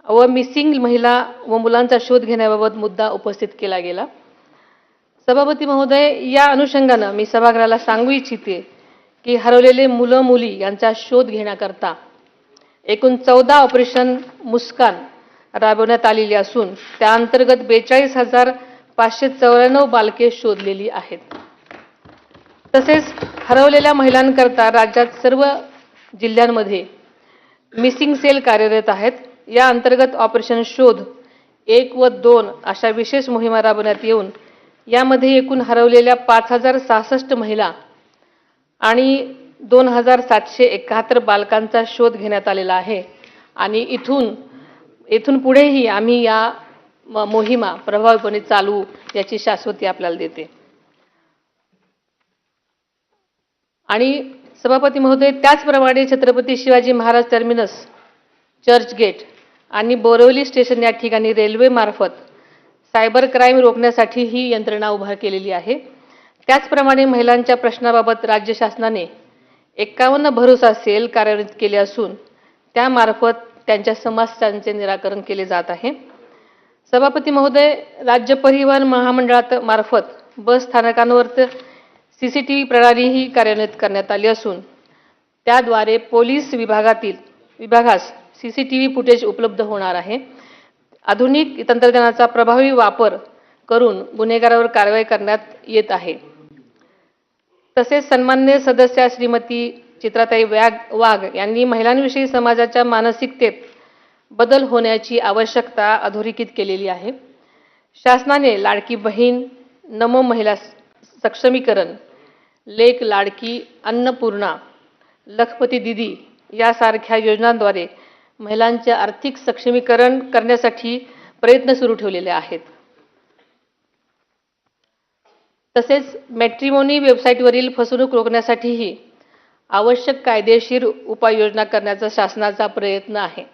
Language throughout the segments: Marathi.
व मिसिंग महिला व मुलांचा शोध घेण्याबाबत मुद्दा उपस्थित केला गेला। सभापती महोदय, या अनुषंगाने मी सभागृहाला सांगू इच्छिते की हरवलेले मुलं मुली यांचा शोध घेण्याकरता एकूण 14 ऑपरेशन मुस्कान राबवण्यात आलेली असून त्या अंतर्गत 42,594 बालके शोधलेली आहेत। तसेच हरवलेल्या महिलांकरता राज्यात सर्व जिल्ह्यांमध्ये मिसिंग सेल कार्यरत आहेत। या अंतर्गत ऑपरेशन शोध 1 व 2 अशा विशेष मोहिमा राबवण्यात येऊन यामध्ये एकूण हरवलेल्या 5,066 महिला आणि 2,771 बालकांचा शोध घेण्यात आलेला आहे आणि इथून पुढेही आम्ही या मोहिमा प्रभावीपणे चालवू याची शाश्वती आपल्याला देते। आणि सभापती महोदय, त्याचप्रमाणे छत्रपती शिवाजी महाराज टर्मिनस, चर्चगेट आणि बोरिवली स्टेशन या ठिकाणी रेल्वे मार्फत सायबर क्राईम रोखण्यासाठी ही यंत्रणा उभा केलेली आहे। त्याचप्रमाणे महिलांच्या प्रश्नाबाबत राज्य शासनाने 51 भरोसा सेल कार्यान्वित केले असून त्यामार्फत त्यांच्या समस्यांचे निराकरण केले जात आहे। सभापती महोदय, राज्य परिवहन महामंडळात मार्फत बस स्थानकांवर सीसीटीव्ही प्रणालीही कार्यान्वित करण्यात आली असून त्याद्वारे पोलीस विभागास सीसीटीव्ही फुटेज उपलब्ध होणार आहे। आधुनिक तंत्रज्ञानाचा प्रभावी वापर करून गुन्हेगारांवर कारवाई करण्यात येत आहे। तसेच सन्माननीय सदस्या श्रीमती चित्राताई वाघ यांनी महिलांविषयी समाजाच्या मानसिकतेत बदल होण्याची आवश्यकता अधोरेखित केलेली आहे। शासनाने लाडकी बहीण, नमो महिला सक्षमीकरण, लेक लाडकी, अन्नपूर्णा, लखपती दीदी यासारख्या योजनांद्वारे महिलांचे आर्थिक सक्षमीकरण करण्यासाठी प्रयत्न सुरू ठेवलेले आहेत। तसेच मॅट्रिमोनी वेबसाईटवरील फसवणूक रोखण्यासाठीही आवश्यक कायदेशीर उपाययोजना करण्याचा शासनाचा प्रयत्न आहे।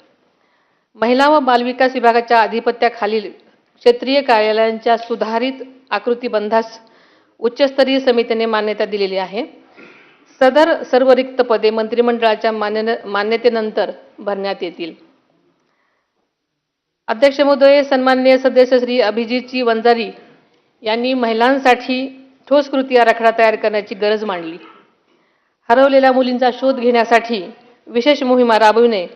महिला व बालविकास विभागाच्या अधिपत्याखालील क्षेत्रीय कार्यालयांच्या सुधारित आकृतीबंधास उच्चस्तरीय समितीने मान्यता दिलेली आहे। सदर सर्व रिक्त पदे मंत्रिमंडळाच्या मान्यतेनंतर भरण्यात येतील। अध्यक्ष महोदय, सन्माननीय सदस्य श्री अभिजितजी वंजारी यांनी महिलांसाठी ठोस कृती आराखडा तयार करण्याची गरज मांडली। हरवलेल्या मुलींचा शोध घेण्यासाठी विशेष मोहिमा राबविणे,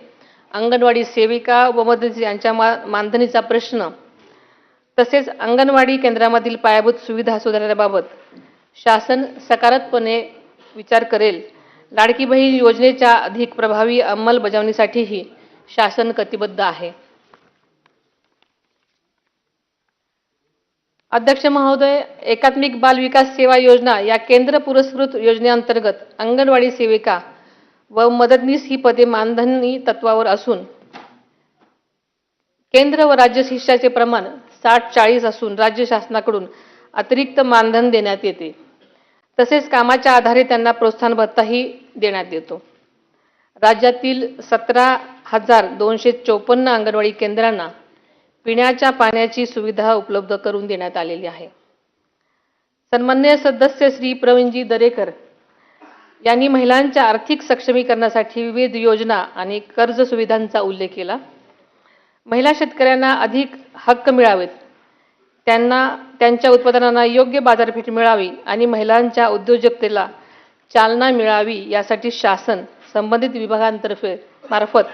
अंगणवाडी सेविका व मदतनीस यांच्या मानधनीचा प्रश्न, तसेच अंगणवाडी केंद्रामधील पायाभूत सुविधा सुधारण्याबाबत शासन सकारात्मकपणे विचार करेल। लाडकी बहीण योजनेच्या अधिक प्रभावी अंमलबजावणीसाठीही शासन कटिबद्ध आहे। अध्यक्ष महोदय, एकात्मिक बाल विकास सेवा योजना या केंद्र पुरस्कृत योजनेअंतर्गत अंगणवाडी सेविका व मदतनीस ही पदे मानधनी तत्वावर असून केंद्र व राज्य शिष्याचे प्रमाण 60-40 असून राज्य शासनाकडून अतिरिक्त मानधन देण्यात येते। तसेच कामाच्या आधारे त्यांना प्रोत्साहन भत्ताही देण्यात येतो। राज्यातील 17,254 अंगणवाडी केंद्रांना पिण्याच्या पाण्याची सुविधा उपलब्ध करून देण्यात आलेली आहे। सन्माननीय सदस्य श्री प्रवीणजी दरेकर यांनी महिलांच्या आर्थिक सक्षमीकरणासाठी विविध योजना आणि कर्ज सुविधांचा उल्लेख केला। महिला शेतकऱ्यांना अधिक हक्क मिळावेत, त्यांना त्यांच्या उत्पादनांना योग्य बाजारपेठ मिळावी आणि महिलांच्या उद्योजकतेला चालना मिळावी यासाठी शासन संबंधित विभागांतर्फे मार्फत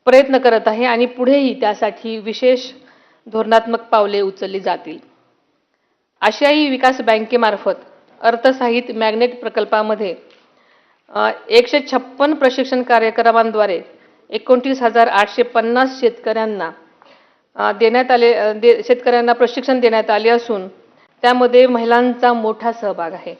प्रयत्न करत आहे आणि पुढेही त्यासाठी विशेष धोरणात्मक पावले उचलली जातील। आशियाई विकास बँकेमार्फत अर्थसहाय्यित मॅग्नेट प्रकल्पामध्ये 156 प्रशिक्षण कार्यक्रमांद्वारे 29,850 शेतकऱ्यांना प्रशिक्षण देण्यात आले असून त्यामध्ये महिलांचा मोठा सहभाग आहे।